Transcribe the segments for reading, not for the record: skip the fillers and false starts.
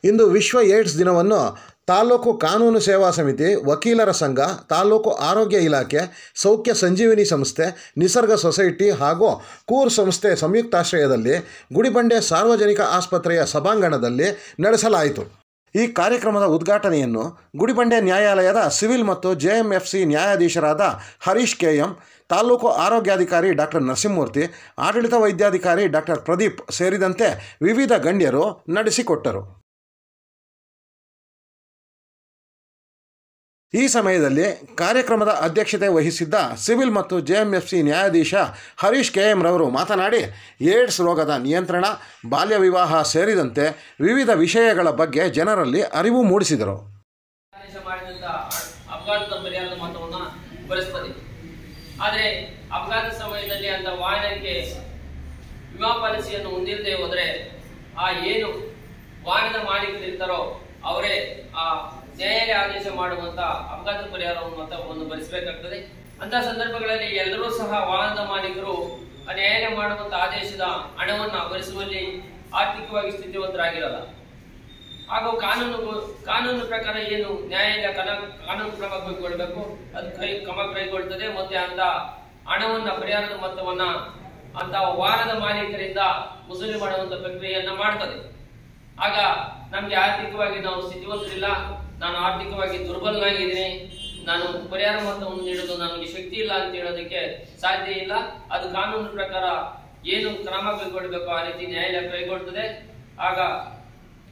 ಇಂದು ವಿಶ್ವ ಏಡ್ಸ್ ದಿನವನ್ನು ತಾಲೂಕು ಕಾನೂನು ಸೇವಾ ಸಮಿತಿ, ವಕೀಲರ ಸಂಘ, ತಾಲೂಕು ಆರೋಗ್ಯ ಇಲಾಖೆ, ಸೌಖ್ಯ ಸಂಜೀವಿನಿ ಸಂಸ್ಥೆ, ನಿಸರ್ಗ ಸೊಸೈಟಿ ಹಾಗೂ ಕೂರ್ ಸಂಸ್ಥೆ ಸಂಯುಕ್ತಾಶ್ರಯದಲ್ಲಿ ಗುಡಿಬಂಡೆ ಸಾರ್ವಜನಿಕ ಆಸ್ಪತ್ರೆಯ ಸಭಾಂಗಣದಲ್ಲಿ ನಡೆಸಲಾಯಿತು. ಈ ಕಾರ್ಯಕ್ರಮದ ಉದ್ಘಾಟನೆಯನ್ನು ಗುಡಿಬಂಡೆ ನ್ಯಾಯಾಲಯದ ಸಿವಿಲ್ ಮತ್ತು ಜೆಎಂಎಫ್ಸಿ ನ್ಯಾಯಾಧೀಶರಾದ ಹರೀಶ್ ಕೆಎಂ, ತಾಲೂಕು ಆರೋಗ್ಯಾಧಿಕಾರಿ ಡಾಕ್ಟರ್ ನರಸಿಂಹಮೂರ್ತಿ, ಆಡಳಿತ ವೈದ್ಯಾಧಿಕಾರಿ ಡಾಕ್ಟರ್ ಪ್ರದೀಪ್ ಸೇರಿದಂತೆ ವಿವಿಧ ಗಣ್ಯರು ನಡೆಸಿಕೊಟ್ಟರು. ಈ ಸಮಯದಲ್ಲಿ ಕಾರ್ಯಕ್ರಮದ ಅಧ್ಯಕ್ಷತೆ ವಹಿಸಿದ್ದ ಸಿವಿಲ್ ಮತ್ತು ಜೆಎಂಎಫ್ಸಿ ನ್ಯಾಯಾಧೀಶ ಹರೀಶ್ ಕೆಎಂ ರವರು ಮಾತನಾಡಿ, ಏಡ್ಸ್ ರೋಗದ ನಿಯಂತ್ರಣ, ಬಾಲ್ಯ ವಿವಾಹ ಸೇರಿದಂತೆ ವಿವಿಧ ವಿಷಯಗಳ ಬಗ್ಗೆ ಜನರಲ್ಲಿ ಅರಿವು ಮೂಡಿಸಿದರು. ಅಪಘಾತದ ಪರಿಹಾರದ ಮೊತ್ತವನ್ನು ಭರಿಸುತ್ತದೆ. ಆದರೆ ಅಪಘಾತ ಸಮಯದಲ್ಲಿ ಅಂತ ವಾಹನಕ್ಕೆ ವಿಮಾ ಪಾಲಿಸಿಯನ್ನು ಹೊಂದಿರದೆ ಹೋದರೆ ಏನು ವಾಹನದ ಮಾಲೀಕರಿರ್ತಾರೋ ಅವರೇ ಆ ನ್ಯಾಯಾಲಯ ಆದೇಶ ಮಾಡುವಂತ ಅಪಘಾತ ಪರಿಹಾರ ಮೊತ್ತವನ್ನು ಭರಿಸಬೇಕಾಗ್ತದೆ. ಅಂತ ಸಂದರ್ಭಗಳಲ್ಲಿ ಎಲ್ಲರೂ ಸಹ ವಾಹನದ ಮಾಲೀಕರು ನ್ಯಾಯಾಲಯ ಮಾಡುವಂತ ಆದೇಶದ ಹಣವನ್ನು ಭರಿಸುವಲ್ಲಿ ಆರ್ಥಿಕವಾಗಿ ಸ್ಥಿತಿವಂತರಾಗಿರಲ್ಲ. ಹಾಗೂ ಕಾನೂನು ಪ್ರಕಾರ ಏನು ನ್ಯಾಯಾಲಯ ಕಾನೂನು ಕ್ರಮ ಕೈಗೊಳ್ಳಬೇಕು ಅದು ಕ್ರಮ ಕೈಗೊಳ್ಳುತ್ತದೆ. ಮತ್ತೆ ಅಂತ ಹಣವನ್ನ ಪರಿಹಾರದ ಮೊತ್ತವನ್ನ ಅಂತ ವಾಹನದ ಮಾಲೀಕರಿಂದ ವಸೂಲಿ ಮಾಡುವಂತ ಪ್ರಕ್ರಿಯೆಯನ್ನ ಮಾಡ್ತದೆ. ಆಗ ನಮ್ಗೆ ಆರ್ಥಿಕವಾಗಿ ನಾವು ಸ್ಥಿತಿವಂತರಿಲ್ಲ, ನಾನು ಆರ್ಥಿಕವಾಗಿ ದುರ್ಬಲನಾಗಿದ್ದೀನಿ, ನಾನು ಪರಿಹಾರ ಮೊತ್ತವನ್ನು ನೀಡಲು ನನಗೆ ಶಕ್ತಿ ಇಲ್ಲ ಅಂತ ಹೇಳೋದಕ್ಕೆ ಸಾಧ್ಯ ಇಲ್ಲ. ಅದು ಕಾನೂನು ಪ್ರಕಾರ ಏನು ಕ್ರಮ ಕೈಗೊಳ್ಳಬೇಕು ಆ ರೀತಿ ನ್ಯಾಯಾಲಯ ಕೈಗೊಳ್ಳುತ್ತದೆ. ಆಗ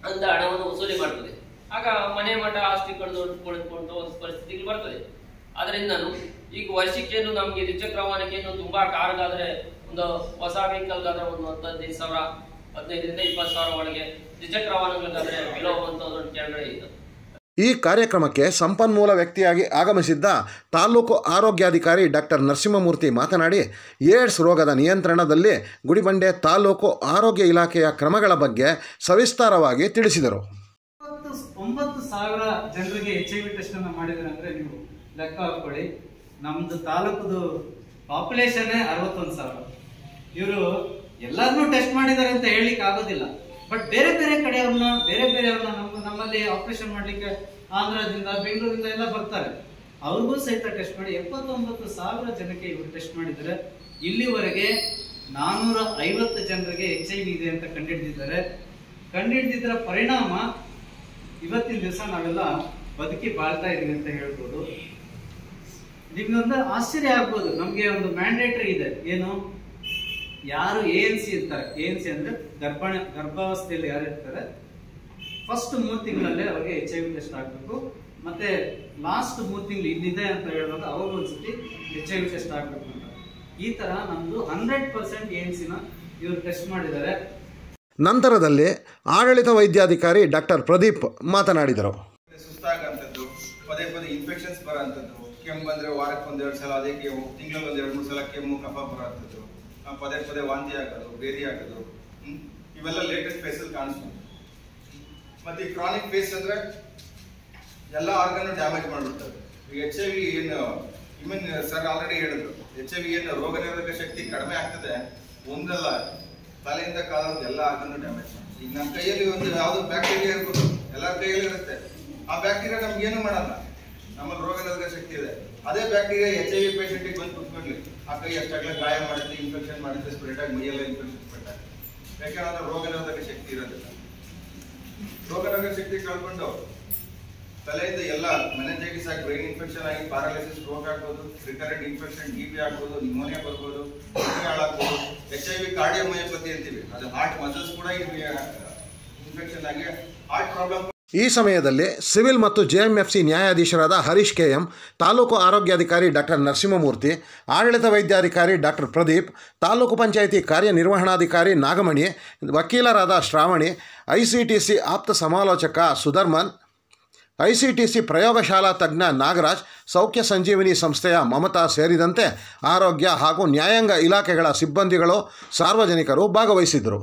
ಅಂತ ಹಣವನ್ನು ವಸೂಲಿ ಮಾಡ್ತದೆ. ಆಗ ಮನೆ ಮಠ ಆಸ್ತಿ ಕಳೆದುಕೊಳ್ಳುವಂತ ಒಂದು ಪರಿಸ್ಥಿತಿಗೆ ಬರ್ತದೆ. ಅದರಿಂದ ಈಗ ವರ್ಷಕ್ಕೇನು ನಮ್ಗೆ ದ್ವಿಚಕ್ರ ವಾಹನಕ್ಕೇನು ತುಂಬಾ ಕಾರ್ಗಾದ್ರೆ ಒಂದು ಹೊಸ ವೆಹಿಕಲ್ಗಾದ್ರೆ ಒಂದು 15,000, 15ರಿಂದ 20,000 ಒಳಗೆ, ದ್ವಿಚಕ್ರ ವಾಹನಗಳಿಗಾದ್ರೆ ಬಿಲೋ 1,000 ಕೆಳಗಡೆ ಇದೆ. ಈ ಕಾರ್ಯಕ್ರಮಕ್ಕೆ ಸಂಪನ್ಮೂಲ ವ್ಯಕ್ತಿಯಾಗಿ ಆಗಮಿಸಿದ್ದ ತಾಲೂಕು ಆರೋಗ್ಯಾಧಿಕಾರಿ ಡಾಕ್ಟರ್ ನರಸಿಂಹಮೂರ್ತಿ ಮಾತನಾಡಿ, ಏಡ್ಸ್ ರೋಗದ ನಿಯಂತ್ರಣದಲ್ಲಿ ಗುಡಿಬಂಡೆ ತಾಲೂಕು ಆರೋಗ್ಯ ಇಲಾಖೆಯ ಕ್ರಮಗಳ ಬಗ್ಗೆ ಸವಿಸ್ತಾರವಾಗಿ ತಿಳಿಸಿದರು. 9,000 ಜನರಿಗೆ HIV ಟೆಸ್ಟ್ ಅನ್ನು ಮಾಡಿದ್ರೆ ಅಂದ್ರೆ ನೀವು ಲೆಕ್ಕ ಹಾಕೊಳ್ಳಿ, ನಮ್ದು ತಾಲೂಕದು ಪಾಪ್ಯುಲೇಷನ್ 61,000. ಇವರು ಎಲ್ಲರನ್ನೂ ಟೆಸ್ಟ್ ಮಾಡಿದ್ದಾರೆ ಅಂತ ಹೇಳಲಿಕ್ಕೆ ಆಗೋದಿಲ್ಲ. ಬಟ್ ಬೇರೆ ಕಡೆಯವ್ರನ್ನ ನಮ್ಮಲ್ಲಿ ಆಪರೇಷನ್ ಮಾಡ್ಲಿಕ್ಕೆ ಆಂಧ್ರದಿಂದ, ಬೆಂಗಳೂರಿಂದ ಎಲ್ಲ ಬರ್ತಾರೆ. ಅವ್ರಿಗೂ ಸಹಿತ ಟೆಸ್ಟ್ ಮಾಡಿ 79,000 ಜನಕ್ಕೆ ಇವರು ಟೆಸ್ಟ್ ಮಾಡಿದ್ದಾರೆ. ಇಲ್ಲಿವರೆಗೆ 450 ಜನರಿಗೆ HIV ಇದೆ ಅಂತ ಕಂಡುಹಿಡಿದಿದ್ದರ ಪರಿಣಾಮ ಇವತ್ತಿನ ದಿವಸ ನಾವೆಲ್ಲ ಬದುಕಿ ಬಾಳ್ತಾ ಇದೀವಿ ಅಂತ ಹೇಳ್ಬೋದು. ನಿಮ್ಗೊಂದು ಆಶ್ಚರ್ಯ ಆಗ್ಬೋದು, ನಮ್ಗೆ ಒಂದು ಮ್ಯಾಂಡೇಟರಿ ಇದೆ. ಏನು? ಯಾರು ANC ಇರ್ತಾರೆ, ANC ಅಂದ್ರೆ ಗರ್ಭಾವಸ್ಥೆಯಲ್ಲಿ ಯಾರು ಇರ್ತಾರೆ, ಫಸ್ಟ್ 3 ತಿಂಗಳಲ್ಲೇ ಅವ್ರಿಗೆ HIV ಟೆಸ್ಟ್ ಆಗ್ಬೇಕು. ಮತ್ತೆ ಲಾಸ್ಟ್ 3 ತಿಂಗಳು ಇಲ್ಲಿದೆ ಅಂತ ಹೇಳುವಾಗ ಅವ್ರು ಒಂದ್ಸತಿ HIV ಟೆಸ್ಟ್ ಆಗ್ಬೇಕು ಅಂತ. ಈ ತರ ನಮ್ದು 100% ANC ನ ಇವರು ಟೆಸ್ಟ್ ಮಾಡಿದ್ದಾರೆ. ನಂತರದಲ್ಲಿ ಆಡಳಿತ ವೈದ್ಯಾಧಿಕಾರಿ ಡಾಕ್ಟರ್ ಪ್ರದೀಪ್ ಮಾತನಾಡಿದರು. ಸುಸ್ತಾಗಂಥದ್ದು, ಪದೇ ಇನ್ಫೆಕ್ಷನ್ಸ್ ಬರೋಂಥದ್ದು, ಕೆಮ್ಮು ಬಂದ್ರೆ ವಾರಕ್ಕೆ 1-2 ಸಲ, ಅದೇ ಕೆಮ್ಮು ತಿಂಗಳಲ್ಲಿ 1-2-3 ಸಲ ಕೆಮ್ಮು, ಕಫ ಬರೋಂಥದ್ದು, ಪದೇ ವಾಂತಿ ಆಗೋದು, ಬೇರಿ ಆಗೋದು, ಇವೆಲ್ಲ ಲೇಟೆಸ್ಟ್ ಫೇಸಲ್ಲಿ ಕಾಣಿಸ್ತು. ಮತ್ತೆ ಈ ಕ್ರಾನಿಕ್ ಫೇಸ್ ಅಂದ್ರೆ ಎಲ್ಲ ಆರ್ಗನ್ ಡ್ಯಾಮೇಜ್ ಮಾಡಿಬಿಡ್ತದೆ. HIV ಏನು ಇಮ್ಯೂನ್ ಸರ್ ಆಲ್ರೆಡಿ ಹೇಳಿದ್ರು, HIV ಏನು ರೋಗ ನಿರೋಧಕ ಶಕ್ತಿ ಕಡಿಮೆ ಆಗ್ತದೆ, ಒಂದಲ್ಲ ತಲೆಯಿಂದ ಕಾಲದ ಎಲ್ಲ ಆರ್ಗನ್ ಡ್ಯಾಮೇಜ್. ಈಗ ನಮ್ಮ ಕೈಯಲ್ಲಿ ಒಂದು ಯಾವ್ದು ಬ್ಯಾಕ್ಟೀರಿಯಾ ಇರ್ಬೋದು, ಎಲ್ಲರ ಕೈಯಲ್ಲಿ ಇರುತ್ತೆ. ಆ ಬ್ಯಾಕ್ಟೀರಿಯಾ ನಮ್ಗೆ ಏನು ಮಾಡಲ್ಲ, ನಮ್ಮಲ್ಲಿ ರೋಗ ನಿರೋಧಕ ಶಕ್ತಿ ಇದೆ. ಅದೇ ಬ್ಯಾಕ್ಟೀರಿಯಾ HIV ಪೇಷಂಟಿಗೆ ಬಂದು ಕುತ್ಕೊಂಡ್ಲಿ ಆ ಕೈ ಅಷ್ಟಾಗಲೇ ಗಾಯ ಮಾಡುತ್ತೆ, ಇನ್ಫೆಕ್ಷನ್ ಮಾಡುತ್ತೆ, ಸ್ಪ್ರೆಡ್ ಆಗಿ ಮೈಯೆಲ್ಲ ಇನ್ಫೆಕ್ಷನ್ ಸ್ಪ್ರೆಡ್ ಆಗುತ್ತೆ. ಯಾಕೆಂದ್ರೆ ರೋಗ ನಿರೋಧಕ ಶಕ್ತಿ ಇರೋದಿಲ್ಲ. ರೋಗ ನಿರೋಧಕ ಶಕ್ತಿ ಕಳ್ಕೊಂಡು ತಲೆಯಿಂದ ಎಲ್ಲ ಮೆನಿಂಜೈಟಿಸ್ ಆಗಿ ಬ್ರೈನ್ ಇನ್ಫೆಕ್ಷನ್ ಆಗಿ ಪ್ಯಾರಾಲಿಸಿಸ್, ಸ್ಟ್ರೋಕ್ ಆಗ್ಬೋದು, ರಿಕರೆಂಟ್ ಇನ್ಫೆಕ್ಷನ್, TB ಆಗ್ಬೋದು, ನ್ಯೂಮೋನಿಯಾ ಬರ್ಬೋದು, ಹಾಳಾಗ್ಬೋದು. HIV ಕಾರ್ಡಿಯೋಮಯೋಪತಿ ಅಂತೀವಿ, ಅದು ಹಾರ್ಟ್ ಮಸಲ್ಸ್ ಕೂಡ ಇನ್ಫೆಕ್ಷನ್ ಆಗಿ ಹಾರ್ಟ್ ಪ್ರಾಬ್ಲಮ್. ಈ ಸಮಯದಲ್ಲಿ ಸಿವಿಲ್ ಮತ್ತು ಜೆಎಂಎಫ್ಸಿ ನ್ಯಾಯಾಧೀಶರಾದ ಹರೀಶ್ ಕೆಎಂ, ತಾಲೂಕು ಆರೋಗ್ಯಾಧಿಕಾರಿ ಡಾಕ್ಟರ್ ನರಸಿಂಹಮೂರ್ತಿ, ಆಡಳಿತ ವೈದ್ಯಾಧಿಕಾರಿ ಡಾಕ್ಟರ್ ಪ್ರದೀಪ್, ತಾಲೂಕು ಪಂಚಾಯಿತಿ ಕಾರ್ಯನಿರ್ವಹಣಾಧಿಕಾರಿ ನಾಗಮಣಿ, ವಕೀಲರಾದ ಶ್ರಾವಣಿ, ICTC ಆಪ್ತ ಸಮಾಲೋಚಕ ಸುಧರ್ಮನ್, ICTC ಪ್ರಯೋಗಶಾಲಾ ತಜ್ಞ ನಾಗರಾಜ್, ಸೌಖ್ಯ ಸಂಜೀವಿನಿ ಸಂಸ್ಥೆಯ ಮಮತಾ ಸೇರಿದಂತೆ ಆರೋಗ್ಯ ಹಾಗೂ ನ್ಯಾಯಾಂಗ ಇಲಾಖೆಗಳ ಸಿಬ್ಬಂದಿಗಳು, ಸಾರ್ವಜನಿಕರು ಭಾಗವಹಿಸಿದರು.